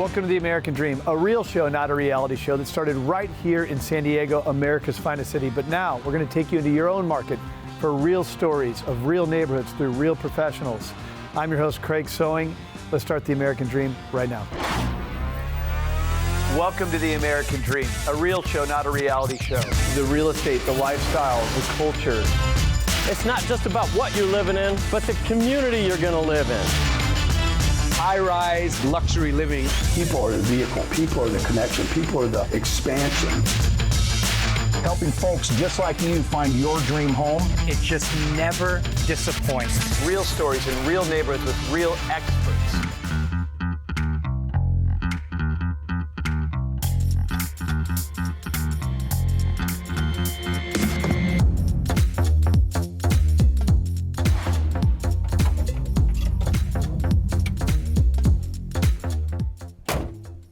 Welcome to The American Dream, a real show, not a reality show that started right here in San Diego, America's finest city. But now we're going to take you into your own market for real stories of real neighborhoods through real professionals. I'm your host, Craig Sewing. Let's start The American Dream right now. Welcome to The American Dream, a real show, not a reality show. The real estate, the lifestyle, the culture. It's not just about what you're living in, but the community you're going to live in. High-rise luxury living. People are the vehicle, people are the connection, people are the expansion. Helping folks just like you find your dream home. It just never disappoints. Real stories in real neighborhoods with real experts.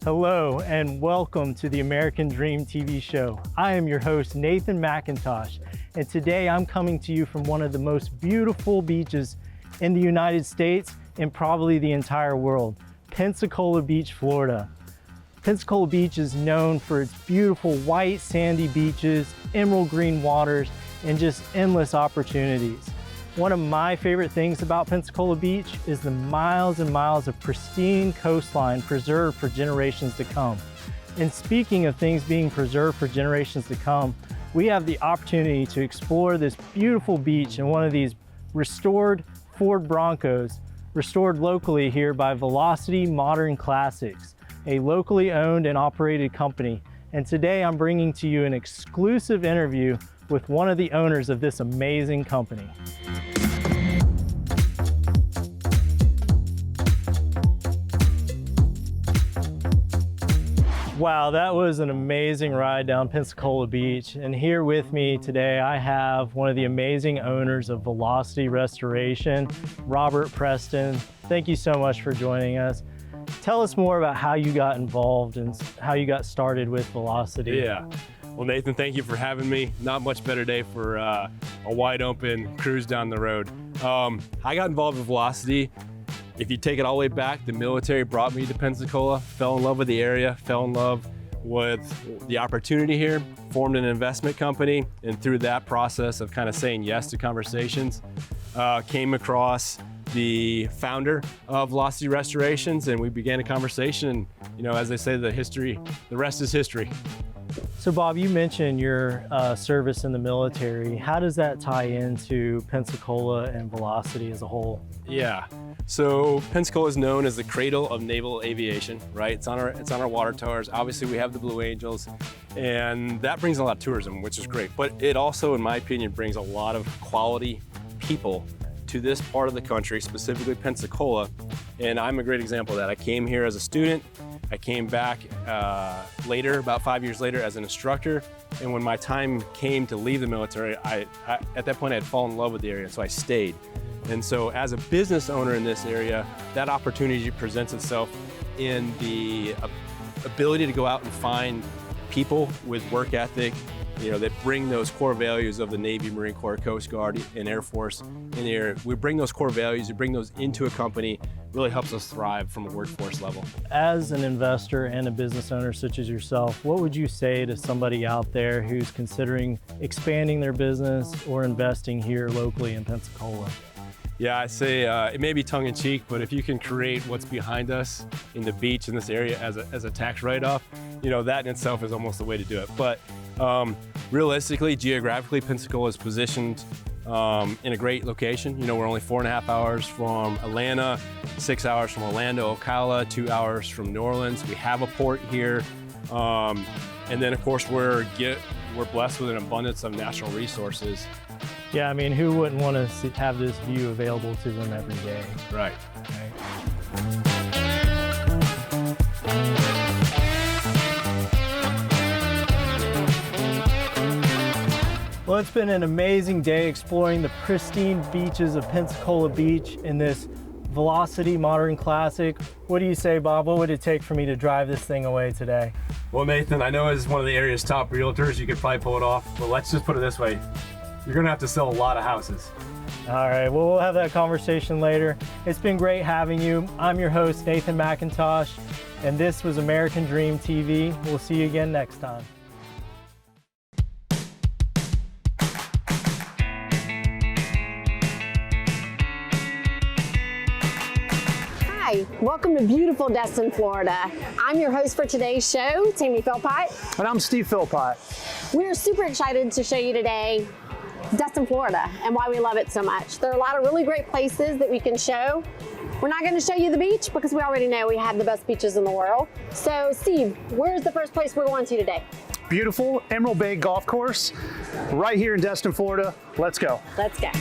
Hello and welcome to the American Dream TV show. I am your host, Nathan McIntosh, and today I'm coming to you from one of the most beautiful beaches in the United States and probably the entire world, Pensacola Beach, Florida. Pensacola Beach is known for its beautiful white sandy beaches, emerald green waters, and just endless opportunities. One of my favorite things about Pensacola Beach is the miles and miles of pristine coastline preserved for generations to come. And speaking of things being preserved for generations to come, we have the opportunity to explore this beautiful beach in one of these restored Ford Broncos, restored locally here by Velocity Modern Classics, a locally owned and operated company. And today I'm bringing to you an exclusive interview with one of the owners of this amazing company. Wow, that was an amazing ride down Pensacola Beach. And here with me today, I have one of the amazing owners of Velocity Restoration, Robert Preston. Thank you so much for joining us. Tell us more about how you got involved and how you got started with Velocity. Yeah. Well, Nathan, thank you for having me. Not much better day for a wide open cruise down the road. I got involved with Velocity. If you take it all the way back, the military brought me to Pensacola, fell in love with the area, fell in love with the opportunity here, formed an investment company, and through that process of kind of saying yes to conversations, came across the founder of Velocity Restorations, and we began a conversation. And, you know, as they say, the rest is history. So Bob, you mentioned your service in the military. How does that tie into Pensacola and Velocity as a whole? Yeah, so Pensacola is known as the cradle of naval aviation, right? It's on our water towers. Obviously, we have the Blue Angels, and that brings a lot of tourism, which is great. But it also, in my opinion, brings a lot of quality people to this part of the country, specifically Pensacola. And I'm a great example of that. I came here as a student. I came back later, about 5 years later, as an instructor. And when my time came to leave the military, I at that point I had fallen in love with the area, so I stayed. And so as a business owner in this area, that opportunity presents itself in the ability to go out and find people with work ethic, you know, that bring those core values of the Navy, Marine Corps, Coast Guard, and Air Force in the area. We bring those core values, we bring those into a company, really helps us thrive from a workforce level. As an investor and a business owner such as yourself, what would you say to somebody out there who's considering expanding their business or investing here locally in Pensacola? Yeah, I say it may be tongue-in-cheek, but if you can create what's behind us in the beach in this area as a tax write-off, you know, that in itself is almost the way to do it. But realistically, geographically, Pensacola is positioned in a great location. You know, we're only 4.5 hours from Atlanta, 6 hours from Orlando, Ocala, 2 hours from New Orleans. We have a port here. And then, of course, we're blessed with an abundance of natural resources. Yeah, I mean, who wouldn't want to have this view available to them every day? Right. Well, it's been an amazing day exploring the pristine beaches of Pensacola Beach in this Velocity Modern Classic. What do you say, Bob? What would it take for me to drive this thing away today? Well, Nathan, I know as one of the area's top realtors, you could probably pull it off, but let's just put it this way. You're gonna have to sell a lot of houses. All right, well, we'll have that conversation later. It's been great having you. I'm your host, Nathan McIntosh, and this was American Dream TV. We'll see you again next time. Hi, welcome to beautiful Destin, Florida. I'm your host for today's show, Tammy Philpott. And I'm Steve Philpott. We're super excited to show you today Destin, Florida, and why we love it so much. There are a lot of really great places that we can show. We're not going to show you the beach because we already know we have the best beaches in the world. So, Steve, where's the first place we're going to today? Beautiful Emerald Bay Golf Course right here in Destin, Florida. Let's go. Let's go.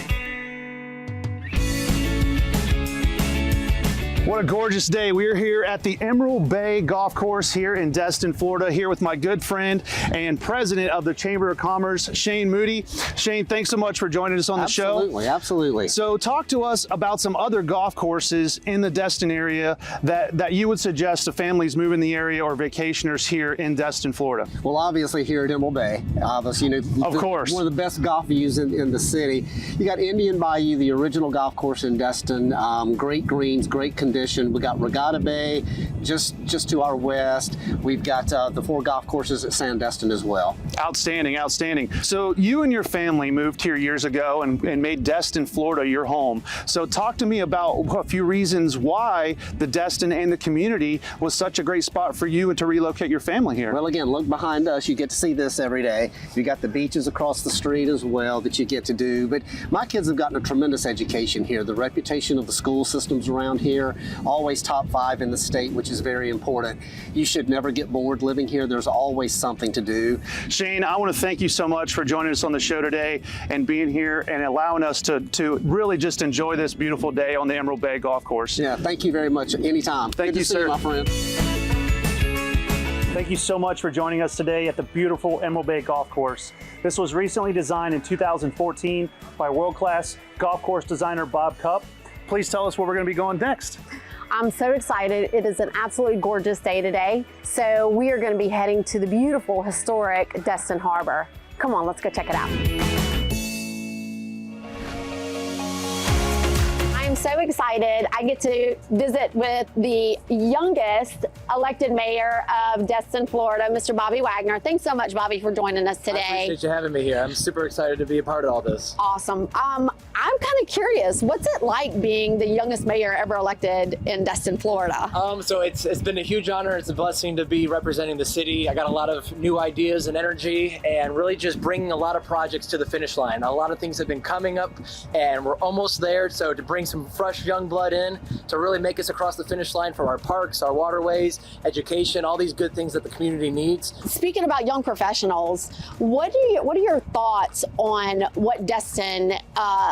What a gorgeous day. We are here at the Emerald Bay Golf Course here in Destin, Florida, here with my good friend and president of the Chamber of Commerce, Shane Moody. Shane, thanks so much for joining us on the show. Absolutely, absolutely. So talk to us about some other golf courses in the Destin area that you would suggest to families moving the area or vacationers here in Destin, Florida. Well, obviously here at Emerald Bay, obviously, of course, one of the best golf views in the city. You got Indian Bayou, the original golf course in Destin, great greens, great condition. We got Regatta Bay just to our west. We've got the 4 golf courses at Sandestin as well. Outstanding, outstanding. So you and your family moved here years ago and made Destin, Florida your home. So talk to me about a few reasons why the Destin and the community was such a great spot for you and to relocate your family here. Well, again, look behind us. You get to see this every day. You got the beaches across the street as well that you get to do. But my kids have gotten a tremendous education here. The reputation of the school systems around here, always top 5 in the state, which is very important. You should never get bored living here. There's always something to do. Shane, I want to thank you so much for joining us on the show today and being here and allowing us to really just enjoy this beautiful day on the Emerald Bay Golf Course. Yeah, thank you very much. Anytime. Thank you, sir. My friend. Thank you so much for joining us today at the beautiful Emerald Bay Golf Course. This was recently designed in 2014 by world-class golf course designer Bob Cupp. Please tell us where we're going to be going next. I'm so excited. It is an absolutely gorgeous day today. So we are going to be heading to the beautiful, historic Destin Harbor. Come on, let's go check it out. I'm so excited. I get to visit with the youngest elected mayor of Destin, Florida, Mr. Bobby Wagner. Thanks so much, Bobby, for joining us today. I appreciate you having me here. I'm super excited to be a part of all this. Awesome. I'm kind of curious, what's it like being the youngest mayor ever elected in Destin, Florida? So it's been a huge honor. It's a blessing to be representing the city. I got a lot of new ideas and energy and really just bringing a lot of projects to the finish line. A lot of things have been coming up and we're almost there. So to bring some fresh young blood in to really make us across the finish line for our parks, our waterways, education, all these good things that the community needs. Speaking about young professionals, what are your thoughts on what Destin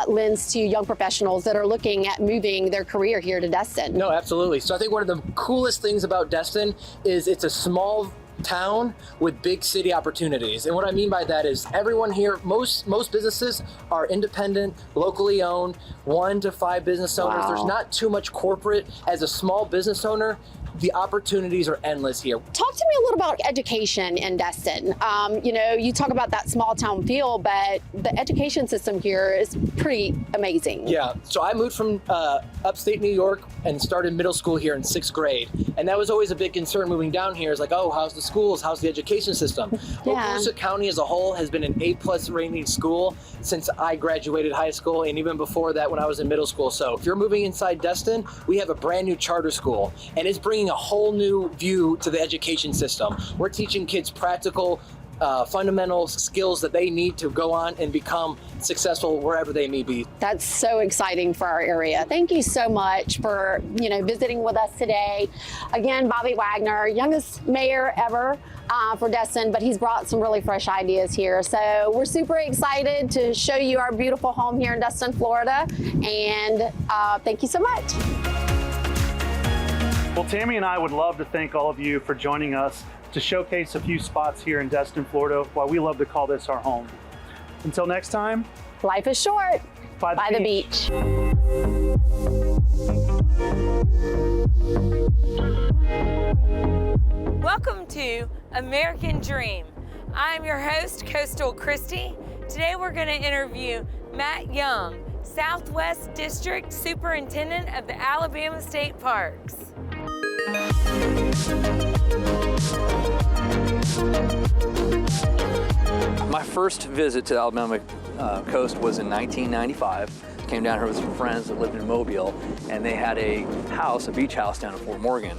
lends to young professionals that are looking at moving their career here to Destin? No, absolutely. So I think one of the coolest things about Destin is it's a small town with big city opportunities. And what I mean by that is everyone here, most businesses are independent, locally owned, 1 to 5 business owners. Wow. There's not too much corporate. As a small business owner, the opportunities are endless here. Talk to me a little about education in Destin. You talk about that small town feel, but the education system here is pretty amazing. Yeah, so I moved from upstate New York and started middle school here in 6th grade. And that was always a big concern moving down here is like, oh, how's the schools? How's the education system? Yeah. Okaloosa County as a whole has been an A+ rated school since I graduated high school and even before that when I was in middle school. So if you're moving inside Destin, we have a brand new charter school and it's bringing a whole new view to the education system. We're teaching kids practical fundamental skills that they need to go on and become successful wherever they may be. That's so exciting for our area. Thank you so much for visiting with us today. Again, Bobby Wagner, youngest mayor ever for Destin, but he's brought some really fresh ideas here. So we're super excited to show you our beautiful home here in Destin, Florida. And thank you so much. Well, Tammy and I would love to thank all of you for joining us to showcase a few spots here in Destin, Florida, why we love to call this our home. Until next time, life is short. By the beach. Welcome to American Dream. I'm your host, Coastal Christy. Today we're going to interview Matt Young, Southwest District Superintendent of the Alabama State Parks. My first visit to the Alabama coast was in 1995. Came down here with some friends that lived in Mobile, and they had a beach house down in Fort Morgan.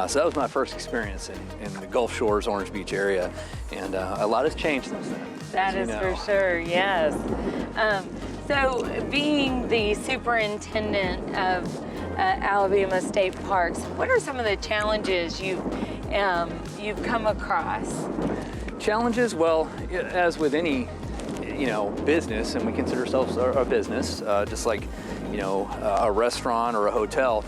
So that was my first experience in the Gulf Shores, Orange Beach area, and a lot has changed since then. That is for sure, yes. So being the superintendent of Alabama State Parks, what are some of the challenges you've come across? Challenges, well, as with any business, and we consider ourselves a business, just like a restaurant or a hotel.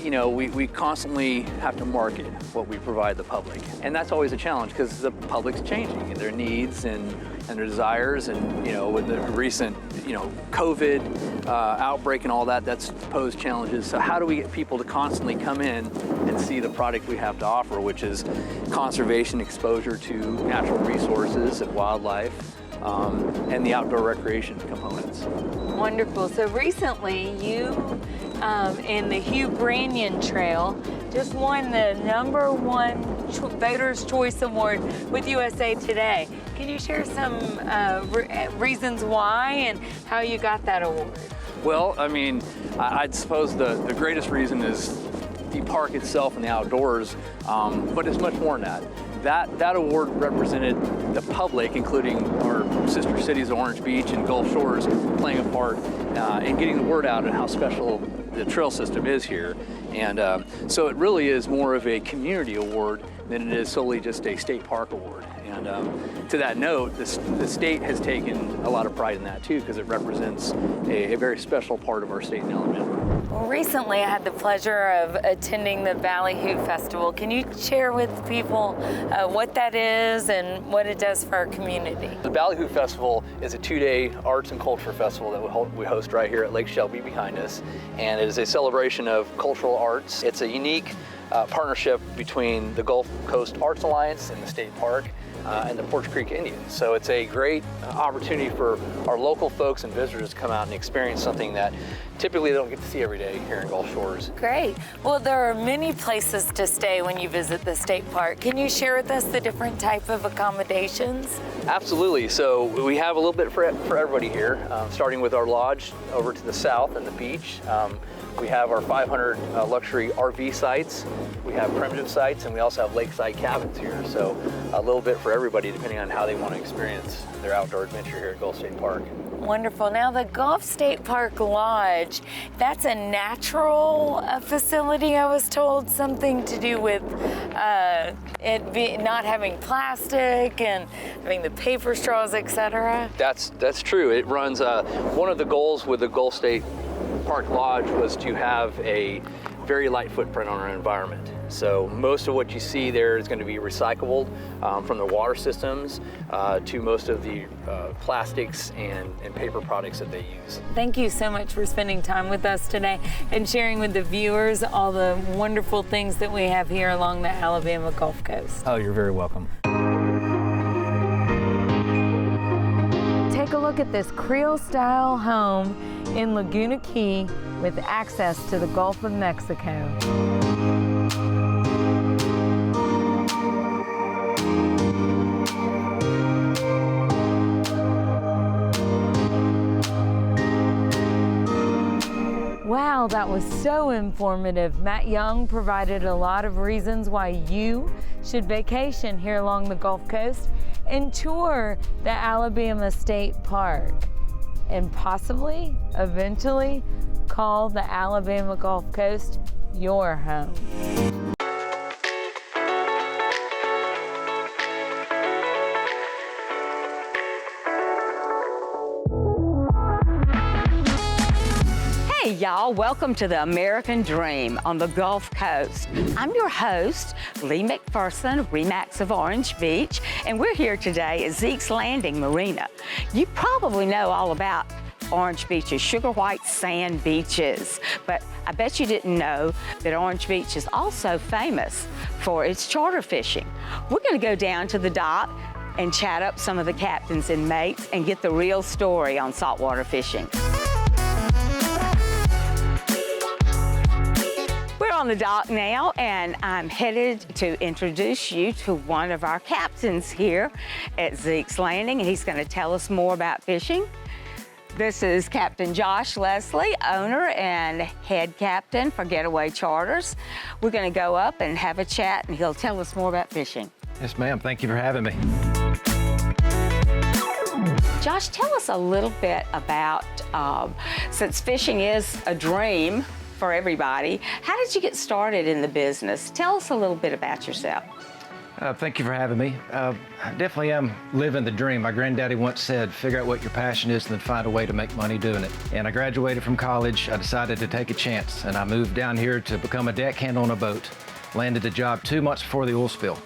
We constantly have to market what we provide the public, and that's always a challenge because the public's changing and their needs and their desires, and with the recent COVID outbreak and all that, that's posed challenges. So how do we get people to constantly come in and see the product we have to offer, which is conservation, exposure to natural resources and wildlife, and the outdoor recreation components. Wonderful. So recently you, in the Hugh Branyan Trail, just won the #1 Voters' Choice Award with USA Today. Can you share some reasons why and how you got that award? Well, I mean, I'd suppose the greatest reason is the park itself and the outdoors, but it's much more than that. That award represented the public, including our sister cities of Orange Beach and Gulf Shores, playing a part in getting the word out on how special the trail system is here. And so it really is more of a community award than it is solely just a state park award. And to that note, the state has taken a lot of pride in that too, because it represents a very special part of our state and element. Well, recently I had the pleasure of attending the Ballyhoo Festival. Can you share with people what that is and what it does for our community? The Ballyhoo Festival is a 2-day arts and culture festival that we host right here at Lake Shelby behind us, and it is a celebration of cultural arts. It's a unique partnership between the Gulf Coast Arts Alliance and the state park and the Porch Creek Indians. So it's a great opportunity for our local folks and visitors to come out and experience something that typically they don't get to see every day here in Gulf Shores. Great. Well, there are many places to stay when you visit the state park. Can you share with us the different type of accommodations? Absolutely. So we have a little bit for everybody here, starting with our lodge over to the south and the beach. We have our 500 luxury RV sites. We have primitive sites, and we also have lakeside cabins here. So a little bit for everybody, depending on how they want to experience their outdoor adventure here at Gulf State Park. Wonderful. Now the Gulf State Park Lodge, that's a natural facility, I was told, something to do with not having plastic and having the paper straws, etc. That's true. It runs, one of the goals with the Gulf State Park Lodge was to have a very light footprint on our environment. So most of what you see there is going to be recyclable from the water systems to most of the plastics and paper products that they use. Thank you so much for spending time with us today and sharing with the viewers all the wonderful things that we have here along the Alabama Gulf Coast. Oh, you're very welcome. Take a look at this Creole-style home in Laguna Key with access to the Gulf of Mexico. Wow, that was so informative. Matt Young provided a lot of reasons why you should vacation here along the Gulf Coast and tour the Alabama State Park and possibly, eventually, call the Alabama Gulf Coast your home. Hey y'all, welcome to the American Dream on the Gulf Coast. I'm your host, Lee McPherson, Remax of Orange Beach, and we're here today at Zeke's Landing Marina. You probably know all about Orange Beach's sugar white sand beaches, but I bet you didn't know that Orange Beach is also famous for its charter fishing. We're gonna go down to the dock and chat up some of the captains and mates and get the real story on saltwater fishing. on the dock now, and I'm headed to introduce you to one of our captains here at Zeke's Landing, and he's going to tell us more about fishing. This is Captain Josh Leslie, owner and head captain for Getaway Charters. We're going to go up and have a chat, and he'll tell us more about fishing. Yes, ma'am. Thank you for having me. Josh, tell us a little bit about, since fishing is a dream for everybody, how did you get started in the business? Tell us a little bit about yourself. Thank you for having me. I definitely am living the dream. My granddaddy once said, figure out what your passion is and then find a way to make money doing it. And I graduated from college. I decided to take a chance, and I moved down here to become a deckhand on a boat. Landed a job 2 months before the oil spill.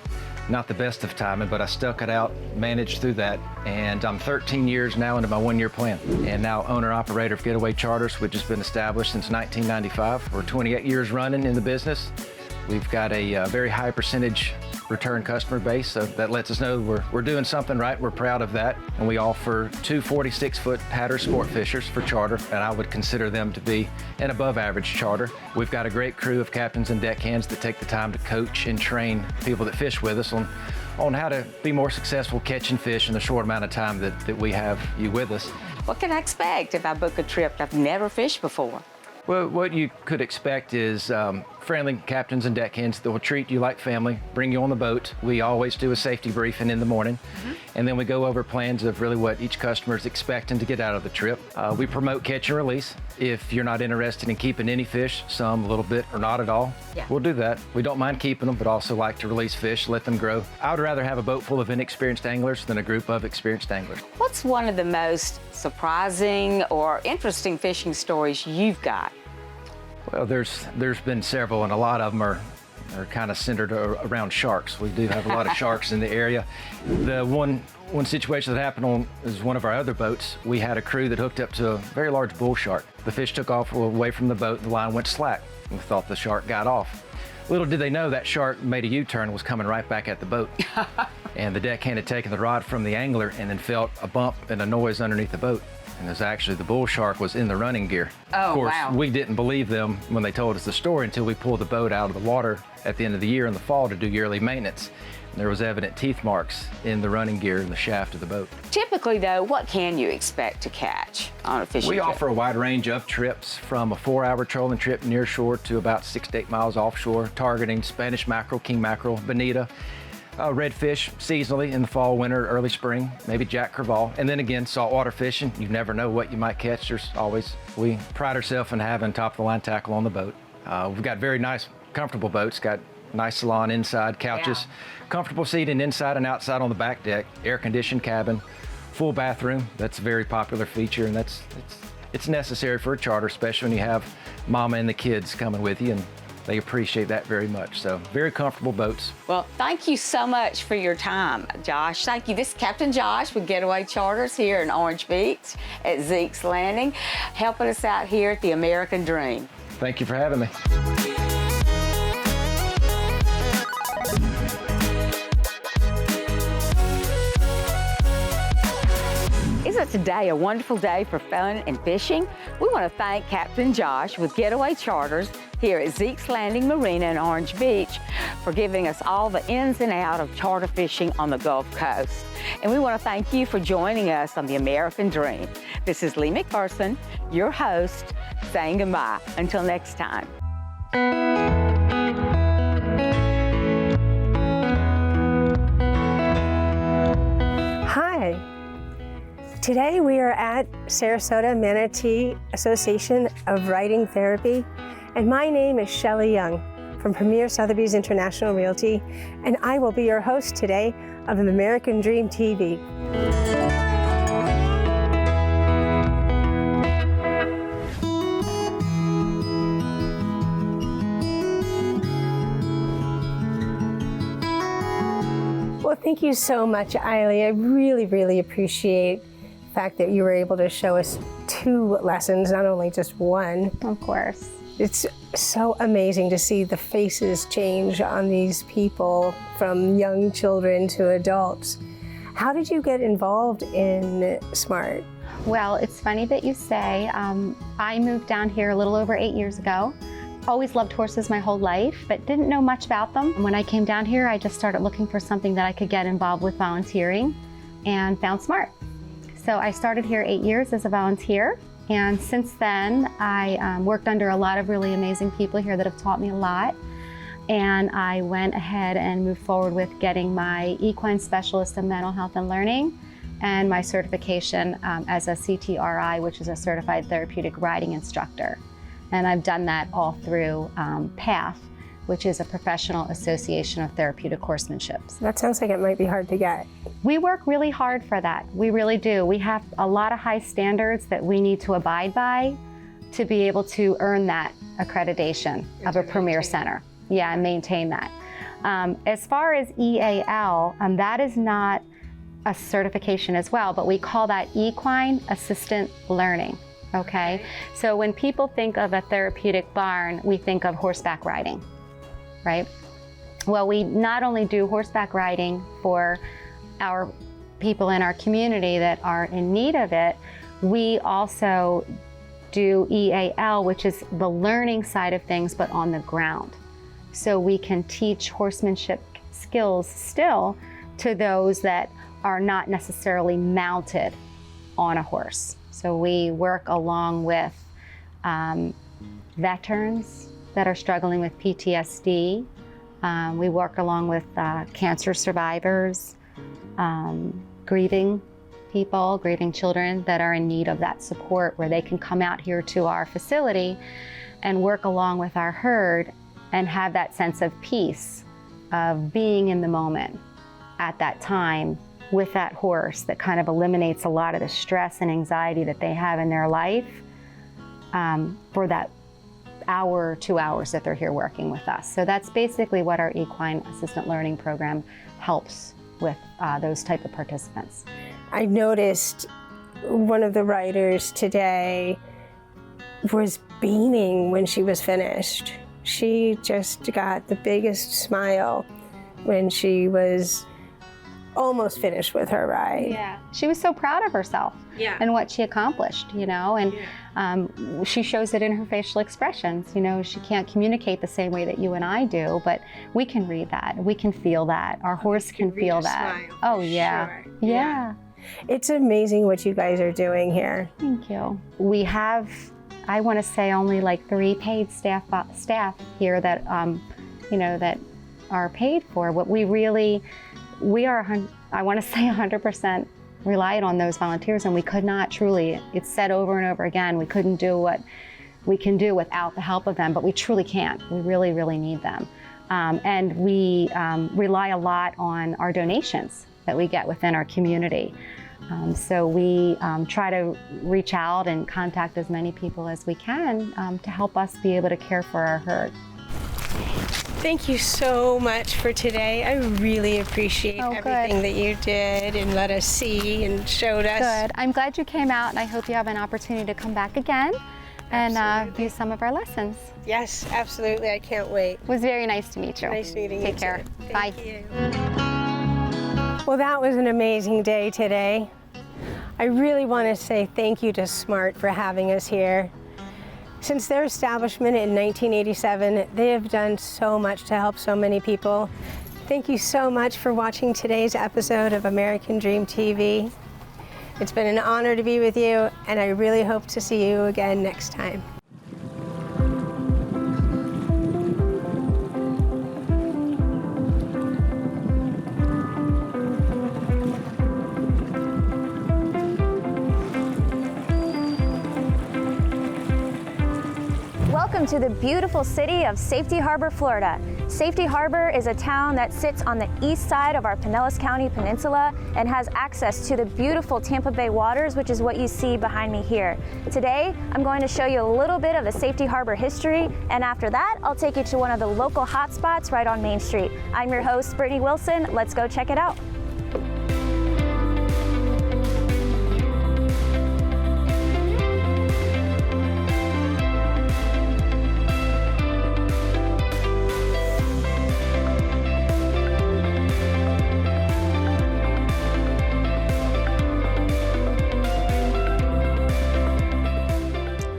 Not the best of timing, but I stuck it out, managed through that, and I'm 13 years now into my one-year plan. And now owner-operator of Getaway Charters, which has been established since 1995. We're 28 years running in the business. We've got a very high percentage return customer base, so that lets us know we're doing something right. We're proud of that. And we offer 2 46-foot Hatter sport fishers for charter, and I would consider them to be an above average charter. We've got a great crew of captains and deckhands that take the time to coach and train people that fish with us on how to be more successful catching fish in the short amount of time that we have you with us. What can I expect if I book a trip I've never fished before? Well, what you could expect is friendly captains and deckhands that will treat you like family, bring you on the boat. We always do a safety briefing in the morning, and then we go over plans of really what each customer is expecting to get out of the trip. We promote catch and release. If you're not interested in keeping any fish, some a little bit or not at all, we'll do that. We don't mind keeping them, but also like to release fish, let them grow. I would rather have a boat full of inexperienced anglers than a group of experienced anglers. What's one of the most surprising or interesting fishing stories you've got? Well, there's been several, and a lot of them are kind of centered around sharks. We do have a lot of sharks in the area. The one situation that happened on is one of our other boats. We had a crew that hooked up to a very large bull shark. The fish took off away from the boat, and the line went slack. We thought the shark got off. Little did they know that shark made a U-turn and was coming right back at the boat. And the deckhand had taken the rod from the angler and then felt a bump and a noise underneath the boat. And it was actually the bull shark was in the running gear. Oh, of course, wow. We didn't believe them when they told us the story until we pulled the boat out of the water at the end of the year in the fall to do yearly maintenance. And there was evident teeth marks in the running gear in the shaft of the boat. Typically, though, what can you expect to catch on a fishing We trip? offer a wide range of trips, from a 4-hour trolling trip near shore to about 6 to 8 miles offshore, targeting Spanish mackerel, king mackerel, bonita, redfish seasonally in the fall, winter, early spring, maybe jack crevalle, and then again saltwater fishing. You never know what you might catch. We pride ourselves in having top-of-the-line tackle on the boat. We've got very nice, comfortable boats. Got nice salon inside, couches, comfortable seating inside and outside on the back deck, air-conditioned cabin, full bathroom. That's a very popular feature, and it's necessary for a charter, especially when you have mama and the kids coming with you, and they appreciate that very much. So very comfortable boats. Well, thank you so much for your time, Josh. Thank you. This is Captain Josh with Getaway Charters here in Orange Beach at Zeke's Landing, helping us out here at the American Dream. Thank you for having me. Isn't today a wonderful day for fun and fishing? We want to thank Captain Josh with Getaway Charters here at Zeke's Landing Marina in Orange Beach for giving us all the ins and outs of charter fishing on the Gulf Coast. And we want to thank you for joining us on the American Dream. This is Lee McPherson, your host, saying goodbye. Until next time. Hi. Today we are at Sarasota Manatee Association of Writing Therapy, and my name is Shelly Young from Premier Sotheby's International Realty, and I will be your host today of the American Dream TV. Well, thank you so much, Eiley. I really, really appreciate the fact that you were able to show us 2 lessons, not only just one. Of course. It's so amazing to see the faces change on these people, from young children to adults. How did you get involved in SMART? Well, it's funny that you say. I moved down here a little over 8 years ago always loved horses my whole life, but didn't know much about them. When I came down here, I just started looking for something that I could get involved with volunteering and found SMART. So I started here 8 years as a volunteer. And since then, I worked under a lot of really amazing people here that have taught me a lot. And I went ahead and moved forward with getting my equine specialist in mental health and learning and my certification as a CTRI, which is a certified therapeutic riding instructor. And I've done that all through PATH, which is a professional association of therapeutic horsemanship. That sounds like it might be hard to get. We work really hard for that. We really do. We have a lot of high standards that we need to abide by to be able to earn that accreditation of a premier center. Yeah, and maintain that. As far as EAL, that is not a certification as well, but we call that equine assistant learning. Okay, so when people think of a therapeutic barn, we think of horseback riding, right? Well, we not only do horseback riding for our people in our community that are in need of it, we also do EAL, which is the learning side of things, but on the ground. So we can teach horsemanship skills still to those that are not necessarily mounted on a horse. So we work along with veterans that are struggling with PTSD. We work along with cancer survivors, grieving people, grieving children that are in need of that support, where they can come out here to our facility and work along with our herd and have that sense of peace, of being in the moment at that time with that horse that kind of eliminates a lot of the stress and anxiety that they have in their life for that hour, 2 hours that they're here working with us. So that's basically what our equine assistant learning program helps with those type of participants. I noticed one of the riders today was beaming when she was finished. She just got the biggest smile when she was almost finished with her ride. Yeah, she was so proud of herself and what she accomplished, you know, and she shows it in her facial expressions. You know, she can't communicate the same way that you and I do, but we can read that, we can feel that, our horse can feel that. Smile, oh yeah. Sure. Yeah. It's amazing what you guys are doing here. Thank you. We have, I want to say, only like 3 paid staff here that, you know, that are paid for. What we really, we are, I want to say 100% reliant on those volunteers, and we could not truly, it's said over and over again, we couldn't do what we can do without the help of them, but we truly can't. We really, really need them. And we rely a lot on our donations that we get within our community. So we try to reach out and contact as many people as we can to help us be able to care for our herd. Thank you so much for today. I really appreciate everything that you did and let us see and showed us. Good. I'm glad you came out, and I hope you have an opportunity to come back again and view some of our lessons. Yes, absolutely. I can't wait. It was very nice to meet you. Nice meeting you. Take care. Bye. Thank you. Well, that was an amazing day today. I really want to say thank you to SMART for having us here. Since their establishment in 1987, they have done so much to help so many people. Thank you so much for watching today's episode of American Dream TV. It's been an honor to be with you, and I really hope to see you again next time. Welcome to the beautiful city of Safety Harbor, Florida. Safety Harbor is a town that sits on the east side of our Pinellas County Peninsula and has access to the beautiful Tampa Bay waters, which is what you see behind me here. Today, I'm going to show you a little bit of the Safety Harbor history, and after that, I'll take you to one of the local hotspots right on Main Street. I'm your host, Brittany Wilson. Let's go check it out.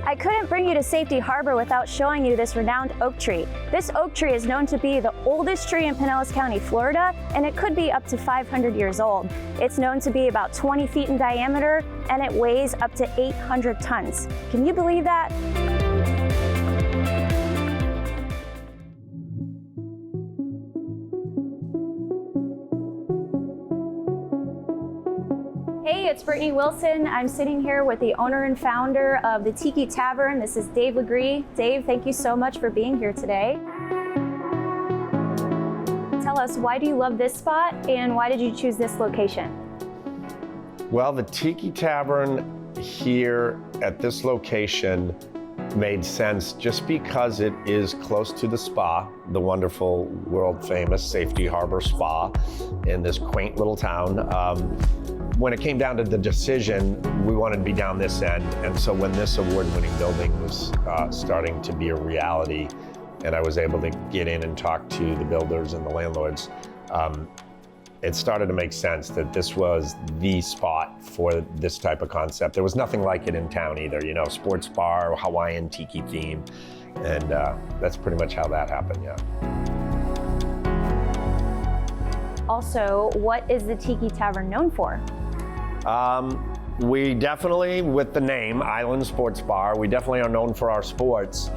I couldn't bring you to to Safety Harbor without showing you this renowned oak tree. This oak tree is known to be the oldest tree in Pinellas County, Florida, and it could be up to 500 years old. It's known to be about 20 feet in diameter, and it weighs up to 800 tons. Can you believe that? Hey, it's Brittany Wilson. I'm sitting here with the owner and founder of the Tiki Tavern. This is Dave Legree. Dave, thank you so much for being here today. Tell us, why do you love this spot and why did you choose this location? Well, the Tiki Tavern here at this location made sense just because it is close to the spa, the wonderful world famous Safety Harbor Spa in this quaint little town. When it came down to the decision, we wanted to be down this end. And so when this award-winning building was starting to be a reality, and I was able to get in and talk to the builders and the landlords, it started to make sense that this was the spot for this type of concept. There was nothing like it in town either, you know, sports bar, Hawaiian tiki theme. And that's pretty much how that happened, yeah. Also, what is the Tiki Tavern known for? We definitely, with the name Island Sports Bar, we definitely are known for our sports,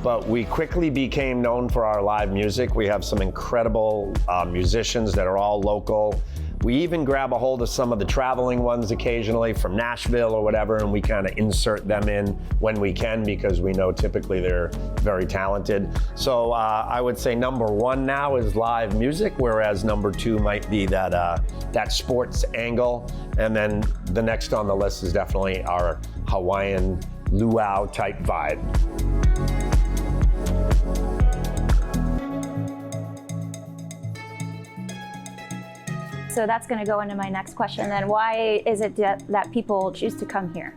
but we quickly became known for our live music. We have some incredible musicians that are all local. We even grab a hold of some of the traveling ones occasionally from Nashville or whatever, and we kind of insert them in when we can because we know typically they're very talented. So I would say number one now is live music, whereas number two might be that sports angle. And then the next on the list is definitely our Hawaiian luau type vibe. So that's going to go into my next question then. Why is it that people choose to come here?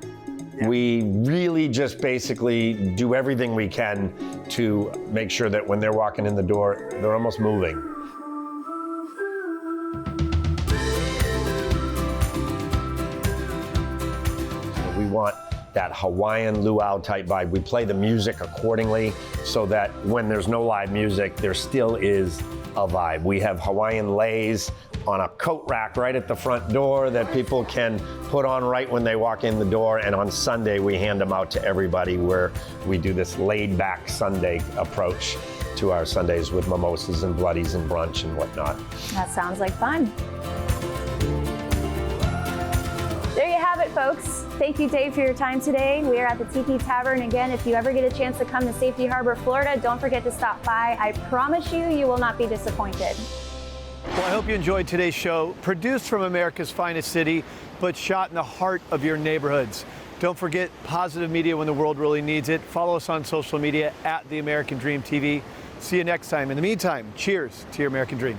We really just basically do everything we can to make sure that when they're walking in the door, they're almost moving. So we want that Hawaiian luau type vibe. We play the music accordingly so that when there's no live music, there still is a vibe. We have Hawaiian leis on a coat rack right at the front door that people can put on right when they walk in the door. And on Sunday, we hand them out to everybody where we do this laid back Sunday approach to our Sundays with mimosas and bloodies and brunch and whatnot. That sounds like fun. There you have it, folks. Thank you, Dave, for your time today. We are at the Tiki Tavern. Again, if you ever get a chance to come to Safety Harbor, Florida, don't forget to stop by. I promise you, you will not be disappointed. Well, I hope you enjoyed today's show, produced from America's finest city, but shot in the heart of your neighborhoods. Don't forget positive media when the world really needs it. Follow us on social media at The American Dream TV. See you next time. In the meantime, cheers to your American dream.